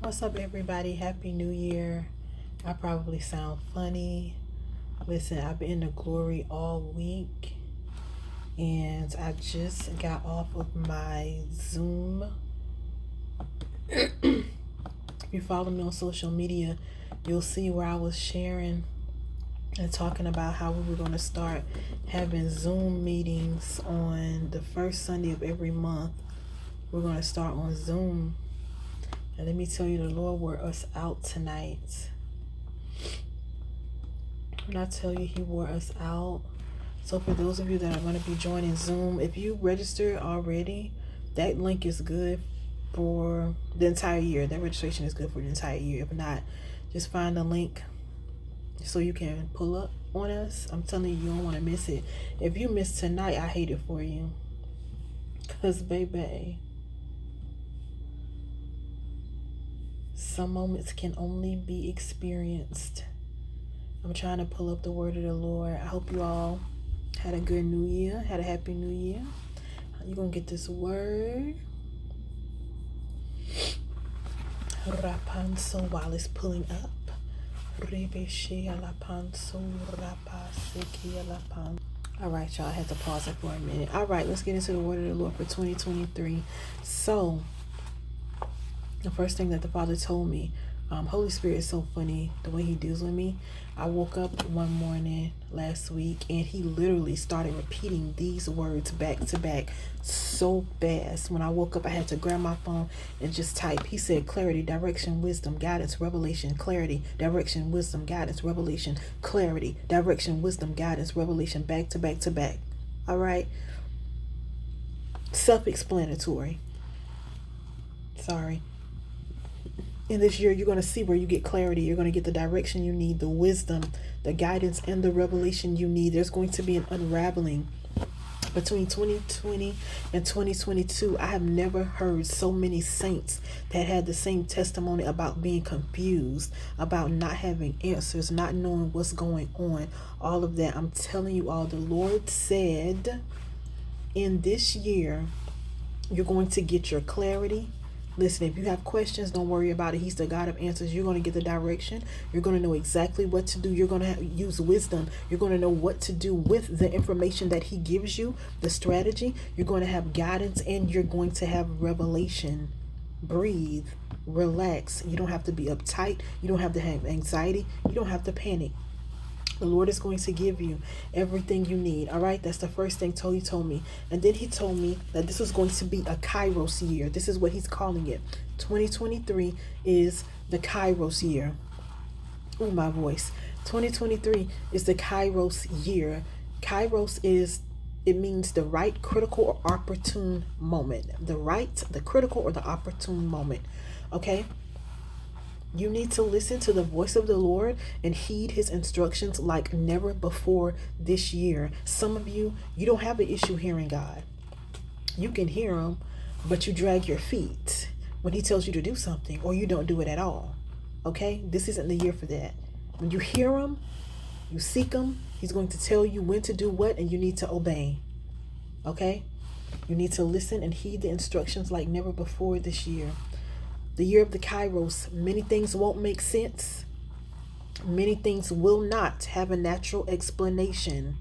What's up, everybody? Happy New Year. I probably sound funny. Listen, I've been in the glory all week, and I just got off of my Zoom. If you follow me on social media, you'll see where I was sharing and talking about how we were going to start having Zoom meetings on the first Sunday of every month. We're going to start on Zoom. And let me tell you, the Lord wore us out tonight. When I tell you, He wore us out. So for those of you that are going to be joining Zoom, if you registered already, that link is good for the entire year. That registration is good for the entire year. If not, just find the link so you can pull up on us. I'm telling you, you don't want to miss it. If you miss tonight, I hate it for you. Because, baby, some moments can only be experienced. I'm trying to pull up the word of the Lord. I hope you all had a good New Year, had a happy New Year. You're going to get this word. Rapanso while it's pulling up. All right, y'all, I had to pause it for a minute. All right, let's get into the word of the Lord for 2023. So, the first thing that the Father told me, Holy Spirit is so funny the way He deals with me. I woke up one morning last week and He literally started repeating these words back to back so fast. When I woke up, I had to grab my phone and just type. He said, clarity, direction, wisdom, guidance, revelation, clarity, direction, wisdom, guidance, revelation, clarity, direction, wisdom, guidance, revelation, back to back to back. All right. Self-explanatory. Sorry. In this year, you're going to see where you get clarity. You're going to get the direction you need, the wisdom, the guidance, and the revelation you need. There's going to be an unraveling between 2020 and 2022. I have never heard so many saints that had the same testimony about being confused, about not having answers, not knowing what's going on, all of that. I'm telling you all, the Lord said in this year, you're going to get your clarity. Listen, if you have questions, don't worry about it. He's the God of answers. You're going to get the direction. You're going to know exactly what to do. You're going to use wisdom. You're going to know what to do with the information that He gives you, the strategy. You're going to have guidance, and you're going to have revelation. Breathe, relax. You don't have to be uptight. You don't have to have anxiety. You don't have to panic. The Lord is going to give you everything you need. All right. That's the first thing He told me. And then He told me that this was going to be a KAIROS year. This is what He's calling it. 2023 is the KAIROS year. Oh, my voice. 2023 is the KAIROS year. KAIROS it means the right, critical, or opportune moment. The right, the critical, or the opportune moment. Okay. You need to listen to the voice of the Lord and heed His instructions like never before this year. Some of you, you don't have an issue hearing God. You can hear Him, but you drag your feet when He tells you to do something, or you don't do it at all. Okay? This isn't the year for that. When you hear Him, you seek Him, He's going to tell you when to do what, and you need to obey. Okay? You need to listen and heed the instructions like never before this year. The year of the KAIROS, many things won't make sense. Many things will not have a natural explanation.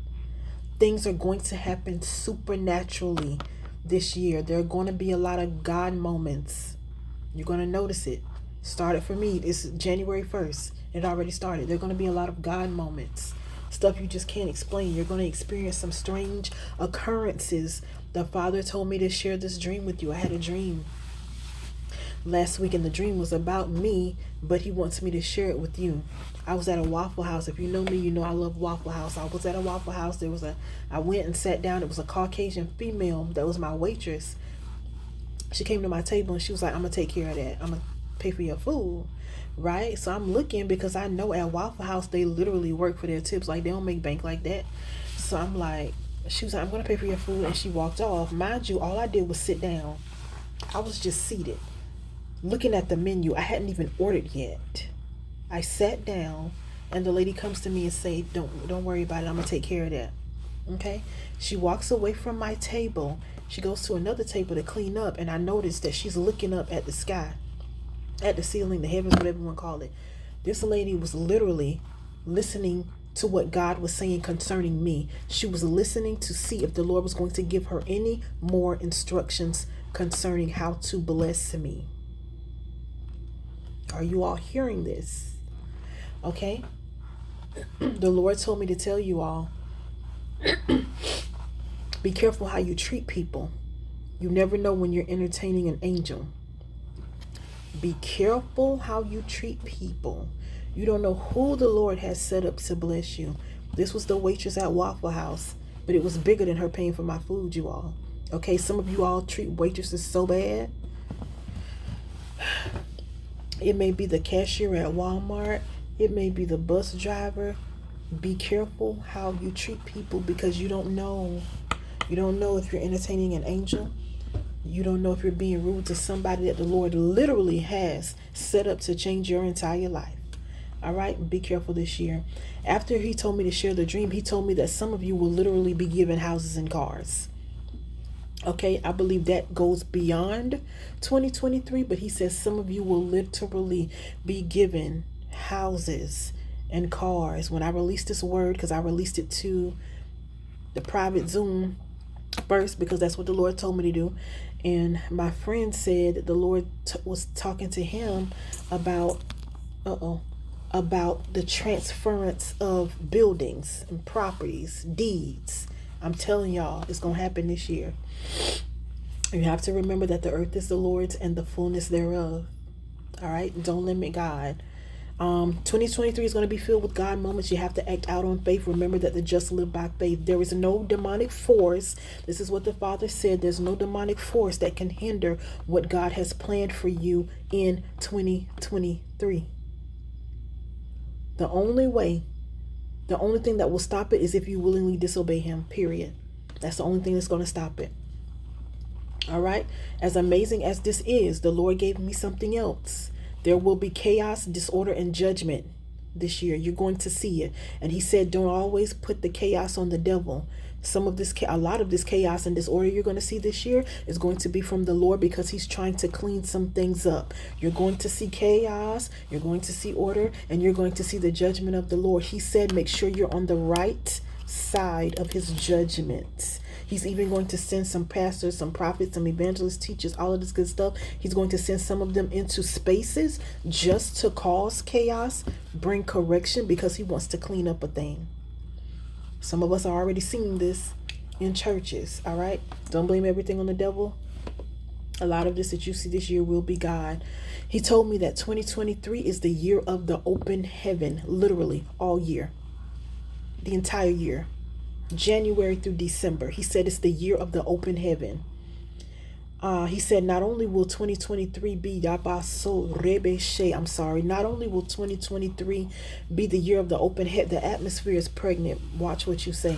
Things are going to happen supernaturally this year. There are going to be a lot of God moments. You're going to notice it. Started for me. It's January 1st. It already started. There are going to be a lot of God moments. Stuff you just can't explain. You're going to experience some strange occurrences. The Father told me to share this dream with you. I had a dream last week, and the dream was about me, but He wants me to share it with you. I was at a Waffle House. If you know me, you know I love Waffle House. I was at a Waffle House. I went and sat down. It was a Caucasian female that was my waitress. She came to my table and she was like, I'm gonna take care of that. I'm gonna pay for your food. Right? So I'm looking, because I know at Waffle House they literally work for their tips. Like, they don't make bank like that. So I'm like, she was like, I'm gonna pay for your food, and she walked off. Mind you, all I did was sit down. I was just seated, looking at the menu. I hadn't even ordered yet. I sat down, and the lady comes to me and say, don't worry about it. I'm going to take care of that. Okay. She walks away from my table. She goes to another table to clean up, and I noticed that she's looking up at the sky. at the ceiling, the heavens, whatever you want to call it. This lady was literally listening to what God was saying concerning me. She was listening to see if the Lord was going to give her any more instructions concerning how to bless me. Are you all hearing this? Okay. The Lord told me to tell you all, be careful how you treat people. You never know when you're entertaining an angel. Be careful how you treat people. You don't know who the Lord has set up to bless you. This was the waitress at Waffle House, but it was bigger than her paying for my food, you all. Okay, some of you all treat waitresses so bad. It may be the cashier at Walmart. It may be the bus driver. Be careful how you treat people, because you don't know. You don't know if you're entertaining an angel. You don't know if you're being rude to somebody that the Lord literally has set up to change your entire life. All right, be careful this year. After he told me to share the dream, he told me that some of you will literally be given houses and cars. Okay, I believe that goes beyond 2023, but he says some of you will literally be given houses and cars. When I released this word, because I released it to the private Zoom first, because that's what the Lord told me to do. And my friend said that the Lord was talking to him about, about the transference of buildings and properties, deeds. I'm telling y'all, it's going to happen this year. You have to remember that the earth is the Lord's and the fullness thereof. All right. Don't limit God. 2023 is going to be filled with God moments. You have to act out on faith. Remember that the just live by faith. There is no demonic force. This is what the Father said. There's no demonic force that can hinder what God has planned for you in 2023. The only way, the only thing that will stop it is if you willingly disobey him, period. That's the only thing that's going to stop it. All right. As amazing as this is, the Lord gave me something else. There will be chaos, disorder, and judgment this year. You're going to see it. And he said, don't always put the chaos on the devil. A lot of this chaos and disorder you're going to see this year is going to be from the Lord, because he's trying to clean some things up. You're going to see chaos, you're going to see order, and you're going to see the judgment of the Lord. He said, make sure you're on the right side of his judgment. He's even going to send some pastors, some prophets, some evangelists, teachers, all of this good stuff. He's going to send some of them into spaces just to cause chaos, bring correction, because he wants to clean up a thing. Some of us are already seeing this in churches. All right. Don't blame everything on the devil. A lot of this that you see this year will be God. He told me that 2023 is the year of the open heaven, literally all year, the entire year. January through December. He said it's the year of the open heaven. He said not only will 2023 be not only will 2023 be the year of the open heaven, the atmosphere is pregnant. Watch what you say.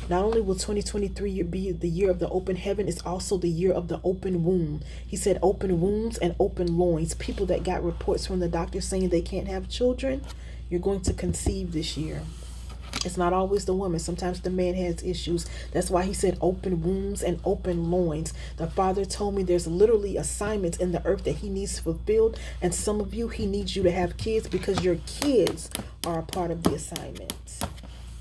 Not only will 2023 be the year of the open heaven, it's also the year of the open womb. He said open wombs and open loins. People that got reports from the doctor saying they can't have children, you're going to conceive this year. It's not always the woman. Sometimes the man has issues. That's why he said open wombs and open loins. The Father told me there's literally assignments in the earth that he needs fulfilled. And some of you, he needs you to have kids, because your kids are a part of the assignments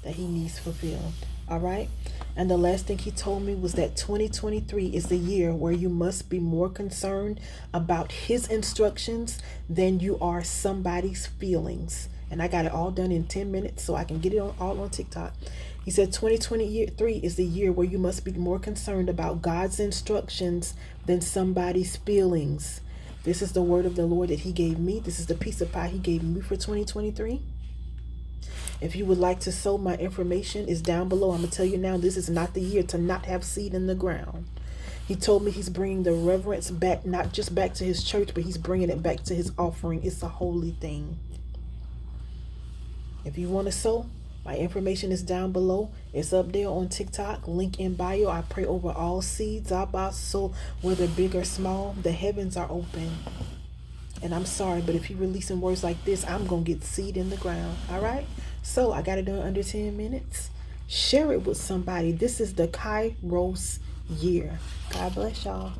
that he needs fulfilled. All right. And the last thing he told me was that 2023 is the year where you must be more concerned about his instructions than you are somebody's feelings. And I got it all done in 10 minutes so I can get it all on TikTok. He said 2023 is the year where you must be more concerned about God's instructions than somebody's feelings. This is the word of the Lord that he gave me. This is the piece of pie he gave me for 2023. If you would like to sow, my information is down below. I'm going to tell you now, this is not the year to not have seed in the ground. He told me he's bringing the reverence back, not just back to his church, but he's bringing it back to his offering. It's a holy thing. If you want to sow, my information is down below. It's up there on TikTok, link in bio. I pray over all seeds. So whether big or small, the heavens are open. And I'm sorry, but if you're releasing words like this, I'm going to get seed in the ground. All right. So I got it done under 10 minutes. Share it with somebody. This is the KAIROS year. God bless y'all.